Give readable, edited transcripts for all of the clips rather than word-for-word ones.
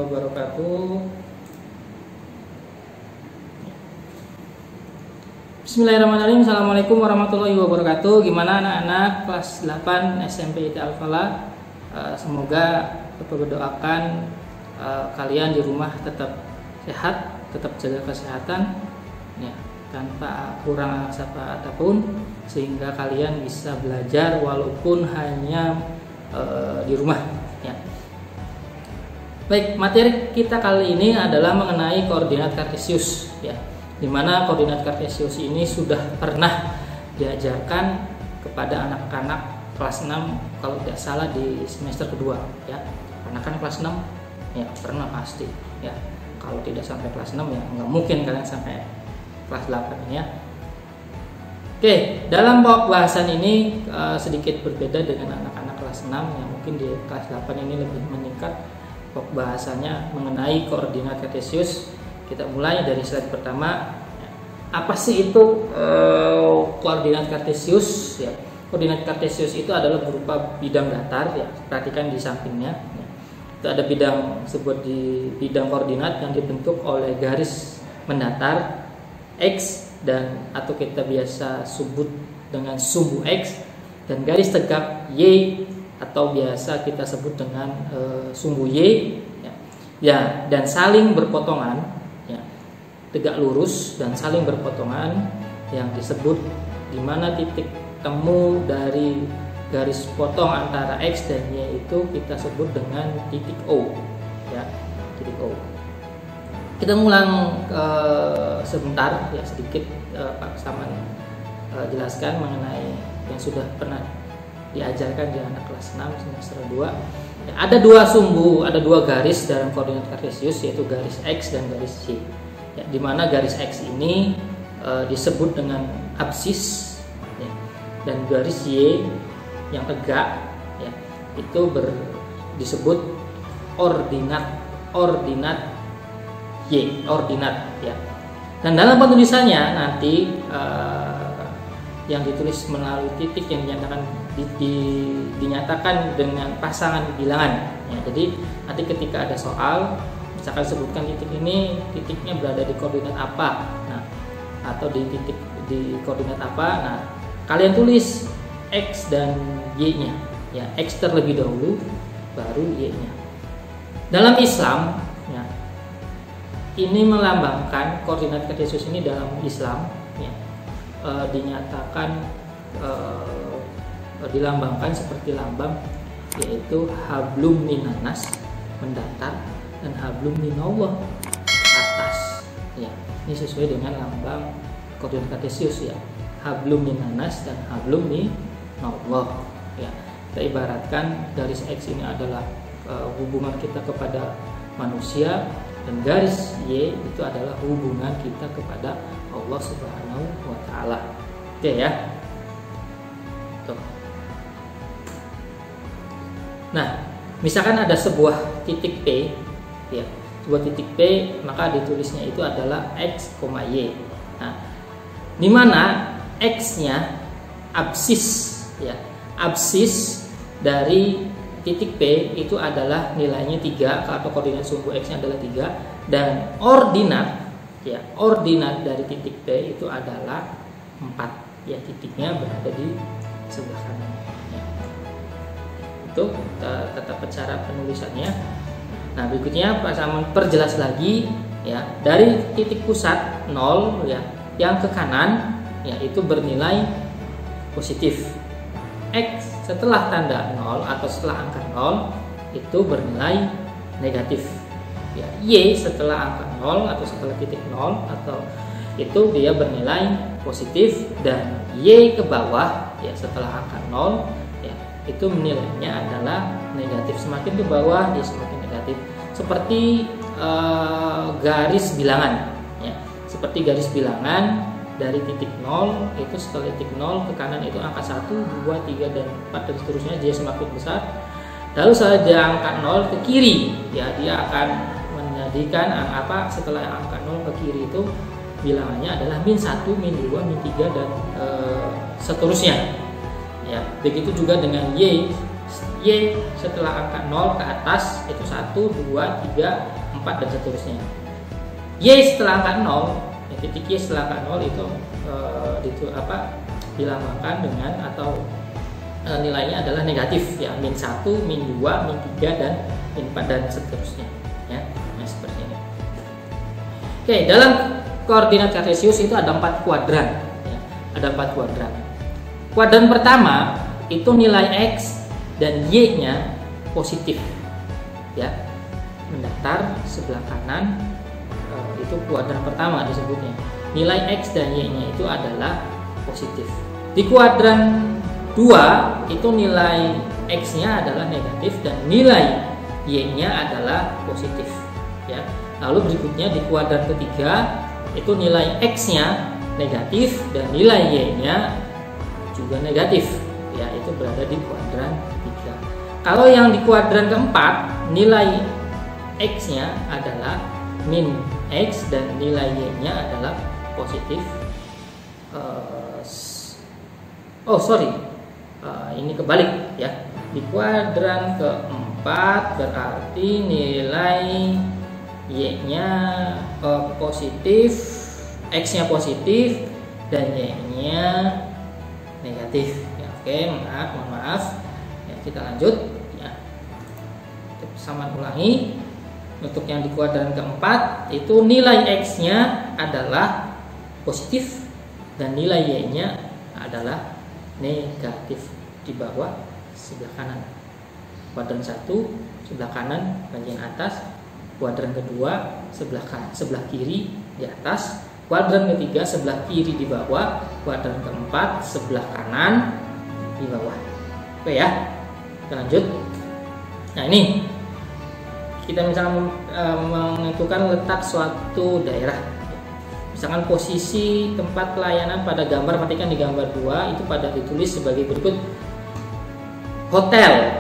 wabarakatuh. Bismillahirrahmanirrahim. Assalamualaikum warahmatullahi wabarakatuh. Gimana anak-anak kelas 8 SMP IT Al-Falah? Semoga Bapak berdoakan kalian di rumah tetap sehat, tetap jaga kesehatan ya, tanpa kurang apa apapun, sehingga kalian bisa belajar walaupun hanya di rumah ya. Baik, materi kita kali ini adalah mengenai koordinat kartesius ya, dimana koordinat kartesius ini sudah pernah diajarkan kepada anak-anak kelas 6 kalau tidak salah di semester kedua ya. Anak-anak kelas 6 ya pernah pasti ya. Kalau tidak sampai kelas 6 ya nggak mungkin kalian sampai kelas 8 ya. Oke, dalam bahasan ini sedikit berbeda dengan anak-anak kelas 6 yang mungkin di kelas 8 ini lebih meningkat bahasanya mengenai koordinat kartesius. Kita mulai dari slide pertama. Apa sih itu koordinat kartesius ya? Koordinat kartesius itu adalah berupa bidang datar ya. Perhatikan di sampingnya. Itu ada bidang sebut di bidang koordinat yang dibentuk oleh garis mendatar X dan atau kita biasa sebut dengan sumbu X, dan garis tegak Y atau biasa kita sebut dengan sumbu Y ya, dan saling berpotongan ya, tegak lurus dan saling berpotongan yang disebut di mana titik temu dari garis potong antara X dan Y itu kita sebut dengan titik O ya, titik O. Kita ngulang sebentar ya, sedikit Pak Saman jelaskan mengenai yang sudah pernah diajarkan di anak kelas 6 semester 2 ya, ada dua sumbu, ada dua garis dalam koordinat kartesius, yaitu garis X dan garis Y ya, dimana garis X ini disebut dengan absis ya, dan garis Y yang tegak ya, itu disebut ordinat Y, ordinat ya. Dan dalam penulisannya nanti yang ditulis melalui titik yang dinyatakan dengan pasangan bilangan ya. Jadi nanti ketika ada soal misalkan sebutkan titik ini titiknya berada di koordinat apa, nah atau di titik di koordinat apa, nah kalian tulis X dan Y-nya ya, X terlebih dahulu baru Y-nya. Dalam Islam ya, ini melambangkan koordinat kartesius ini dalam Islam ya, dinyatakan dilambangkan seperti lambang, yaitu hablum minanas mendatar dan hablum minallah atas ya. Ini sesuai dengan lambang koordinat kartesius ya, hablum minanas dan hablum minallah ya. Kita ibaratkan garis X ini adalah hubungan kita kepada manusia, dan garis Y itu adalah hubungan kita kepada Allah Subhanahu wa Ta'ala. Oke ya. Tuh. Nah, misalkan ada sebuah titik P ya, sebuah titik P, maka ditulisnya itu adalah X, Y. Nah, di mana X-nya absis ya. Absis dari titik P itu adalah nilainya 3 atau koordinat sumbu X-nya adalah 3, dan ordinat ya, ordinat dari titik P itu adalah 4 ya, titiknya berada di sebelah kanan ya. Itu tata cara penulisannya. Nah, berikutnya Pak Saman perjelas lagi ya, dari titik pusat 0 ya yang ke kanan ya itu bernilai positif. X setelah tanda 0 atau setelah angka 0 itu bernilai negatif ya. Y setelah angka 0 atau setelah titik 0 atau itu dia bernilai positif, dan Y ke bawah ya setelah angka 0 ya itu nilainya adalah negatif. Semakin ke bawah dia semakin negatif, seperti garis bilangan ya, seperti garis bilangan dari titik 0 itu setelah titik 0 ke kanan itu angka 1, 2, 3 dan 4 dan seterusnya, dia semakin besar. Lalu saja angka 0 ke kiri ya, dia akan menjadikan apa setelah angka 0 ke kiri itu bilangannya adalah min 1, min 2, min 3 dan seterusnya ya. Begitu juga dengan Y Y setelah angka 0 ke atas itu 1, 2, 3, 4 dan seterusnya. Y setelah angka 0, titik Y setelah angka 0 itu dilambangkan dengan atau nilainya adalah negatif ya, min 1, min 2, min 3 dan min 4 dan seterusnya ya. Nah, seperti ini. Oke, dalam koordinat kartesius itu ada 4 kuadran ya. Ada 4 kuadran. Kuadran pertama itu nilai X dan Y-nya positif ya. Mendatar sebelah kanan, itu kuadran pertama disebutnya. Nilai X dan Y-nya itu adalah positif. Di kuadran 2 itu nilai X-nya adalah negatif dan nilai Y-nya adalah positif ya. Lalu berikutnya di kuadran ketiga itu nilai X-nya negatif dan nilai Y-nya juga negatif ya, itu berada di kuadran 3. Kalau yang di kuadran keempat nilai X-nya adalah min X dan nilai Y-nya adalah positif. Ini kebalik ya. Di kuadran keempat berarti nilai Y-nya positif, X-nya positif dan Y-nya negatif ya. Oke, mohon maaf ya, kita lanjut ya. Sama ulangi. Untuk yang di kuadran keempat itu nilai X-nya adalah positif dan nilai Y-nya adalah negatif di bawah sebelah kanan. Kuadran 1 sebelah kanan bagian atas, kuadran kedua sebelah kiri di atas, kuadran ketiga sebelah kiri di bawah, kuadran keempat sebelah kanan di bawah. Oke ya, kita lanjut. Nah, ini kita misalnya menentukan letak suatu daerah. Misalkan posisi tempat pelayanan pada gambar, perhatikan di gambar 2 itu pada ditulis sebagai berikut. Hotel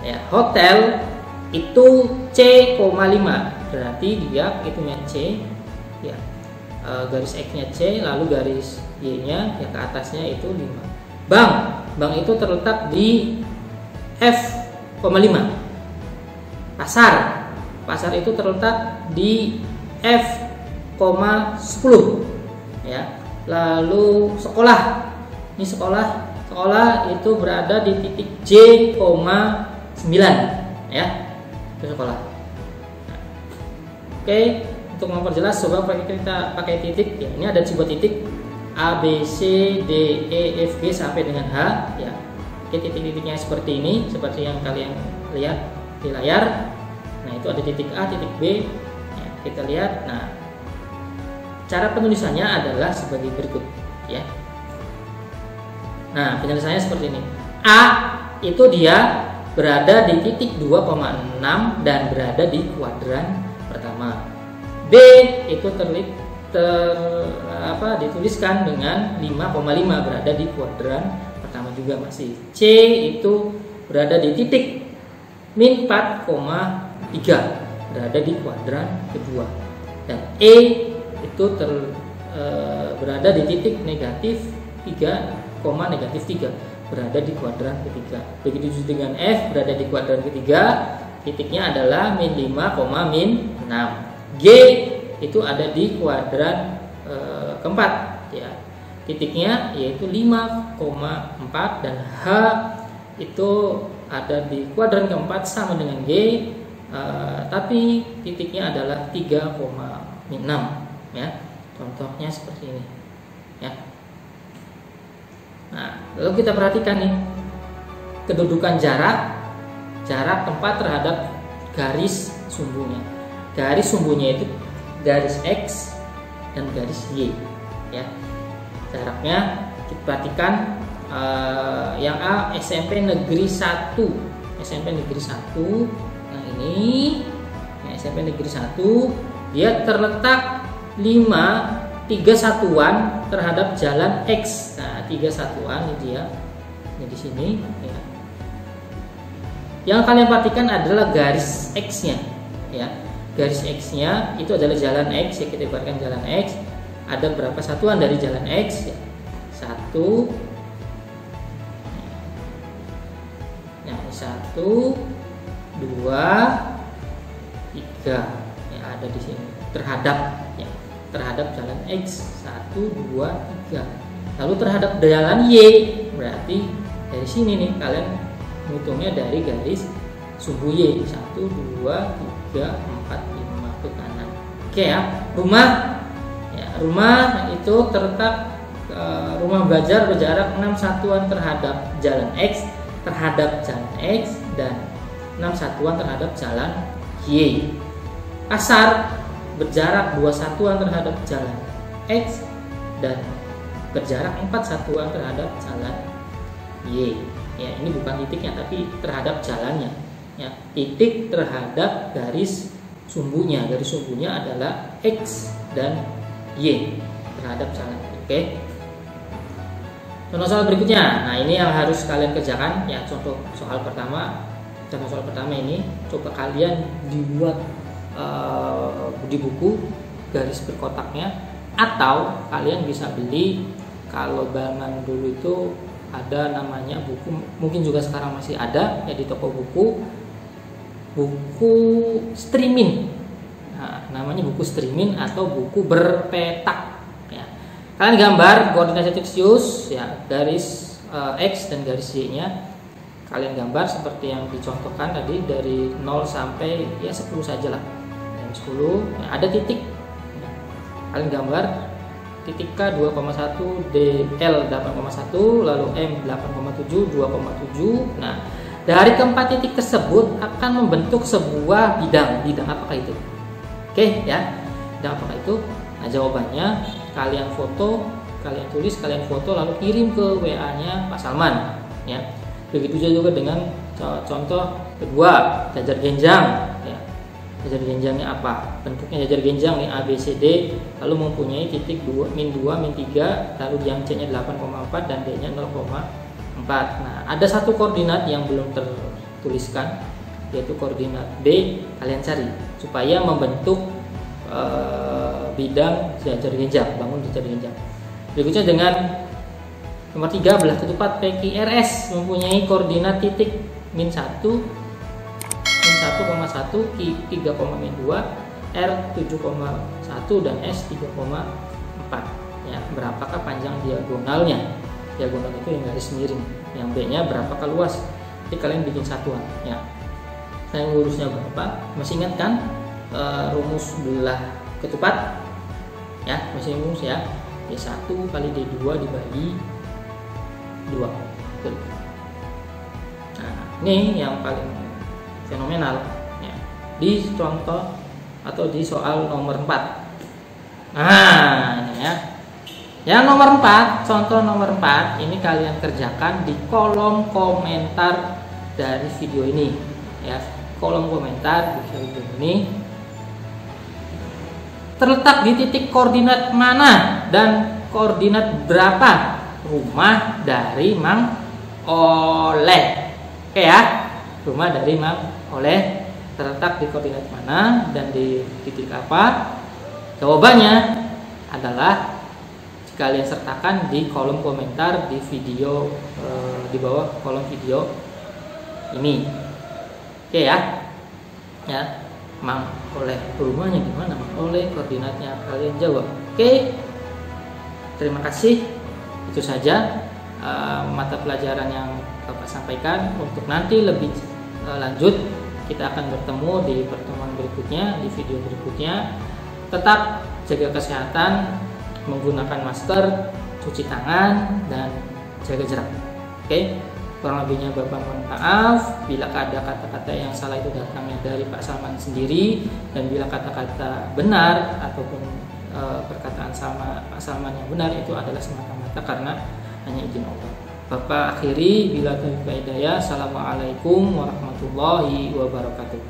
ya, hotel itu C,5 berarti dia hitungnya C ya, garis X-nya C lalu garis Y-nya yang ke atasnya itu 5. Bank itu terletak di F,5. Pasar itu terletak di F,10 ya. Lalu sekolah itu berada di titik J,9 ya, itu sekolah. Oke, untuk memperjelas coba kita pakai titik ya. Ini ada sebuah titik A, B, C, D, E, F, G sampai dengan H ya. Oke, titik-titiknya seperti ini, seperti yang kalian lihat di layar. Nah, itu ada titik A, titik B ya, kita lihat. Nah, cara penulisannya adalah sebagai berikut ya. Nah, penyelesaiannya seperti ini. A itu dia berada di titik 2,6 dan berada di kuadran pertama. B itu dituliskan dengan 5,5 berada di kuadran pertama juga masih. C itu berada di titik min 4,3 berada di kuadran kedua. Dan E itu berada di titik negatif 3, negatif 3 berada di kuadran ketiga. Begitu juga dengan F berada di kuadran ketiga, titiknya adalah min 5, min 6. G itu ada di kuadran keempat ya, titiknya yaitu 5,4 dan H itu ada di kuadran keempat sama dengan G, tapi titiknya adalah 3,6 ya. Contohnya seperti ini ya. Nah, lalu kita perhatikan nih kedudukan jarak tempat terhadap garis sumbunya. Garis sumbunya itu garis X dan garis Y ya. Jaraknya kita perhatikan yang A SMP Negeri 1 yang ini ya, SMP Negeri 1 dia terletak 3 satuan terhadap jalan X. Nah, 3 satuan ini dia, ini di sini ya. Yang kalian perhatikan adalah garis X-nya ya. Garis X-nya itu adalah jalan X ya, kita ibaratkan jalan X. Ada berapa satuan dari jalan X ya? 1. Nah, 1, 2, 3 ya, ada di sini terhadap ya, terhadap jalan X 1, 2, 3. Lalu terhadap jalan Y berarti dari sini nih kalian menghitungnya dari garis sumbu Y 1, 2, 3, 4, 5 ke kanan. Oke ya, rumah itu terletak rumah belajar berjarak 6 satuan terhadap jalan X dan 6 satuan terhadap jalan Y. Pasar berjarak 2 satuan terhadap jalan X dan berjarak 4 satuan terhadap jalan Y. Ya, ini bukan titiknya tapi terhadap jalannya. Ya, titik terhadap garis sumbunya. Garis sumbunya adalah X dan Y terhadap jalan. Oke. Contoh soal berikutnya. Nah, ini yang harus kalian kerjakan ya. Contoh soal pertama ini coba kalian dibuat di buku garis berkotaknya, atau kalian bisa beli, kalau zaman dulu itu ada namanya buku, mungkin juga sekarang masih ada ya di toko buku streaming. Nah, namanya buku streaming atau buku berpetak ya. Kalian gambar koordinat Celsius ya, garis X dan garis Y nya kalian gambar seperti yang dicontohkan tadi, dari 0 sampai ya 10 saja lah. 10 ya, ada titik. Kalian gambar titik K 2,1, DL 8,1, lalu M 8,7, 2,7. Nah, dari keempat titik tersebut akan membentuk sebuah bidang. Bidang apakah itu? Oke ya, bidang apakah itu? Nah, jawabannya kalian foto, kalian tulis, kalian foto, lalu kirim ke WA-nya Pak Salman ya. Begitu juga dengan contoh kedua, jajar genjang ya. Jajar genjangnya apa? Bentuknya jajar genjang nih A, B, C, D, lalu mempunyai titik 2, min 2, min 3, lalu yang C nya 8,4 dan D nya 0,4. Nah, ada satu koordinat yang belum tertuliskan, yaitu koordinat D. Kalian cari supaya membentuk bidang jajar genjang, bangun jajar genjang. Berikutnya dengan nomor 3, belah ketupat PQRS mempunyai koordinat titik min 1, min 1,1, Q 3,2, R 7,1 dan S 3,4 ya. Berapakah panjang diagonalnya? Diagonal itu yang garis miring. Yang B nya berapakah luas? Jadi kalian bikin satuan ya. Yang lurusnya berapa? Masih ingat kan rumus belah ketupat ya? Masih rumus ya. D1 kali D2 dibagi 2. Nah, ini yang paling fenomenal ya, di contoh atau di soal nomor 4. Nah, ini ya. Yang nomor 4, contoh nomor 4 ini kalian kerjakan di kolom komentar dari video ini ya. Kolom komentar di video ini terletak di titik koordinat mana dan koordinat berapa rumah dari Mang Oleh. Oke ya, rumah dari Mang Oleh terletak di koordinat mana dan di titik apa? Jawabannya adalah kalian sertakan di kolom komentar di video di bawah kolom video ini. Oke ya. Ya, Mang Oleh rumahnya di mana? Mang Oleh koordinatnya kalian jawab. Oke. Terima kasih. Itu saja mata pelajaran yang Bapak sampaikan. Untuk nanti lebih lanjut kita akan bertemu di pertemuan berikutnya, di video berikutnya. Tetap jaga kesehatan, menggunakan masker, cuci tangan, dan jaga jarak. Oke, kurang lebihnya Bapak mohon maaf bila ada kata-kata yang salah itu datangnya dari Pak Salman sendiri, dan bila kata-kata benar ataupun perkataan sama Pak Salman yang benar itu adalah semata-mata karena hanya izin Allah. Bapak akhiri bila taufiq hidayah. Assalamualaikum warahmatullahi wabarakatuh.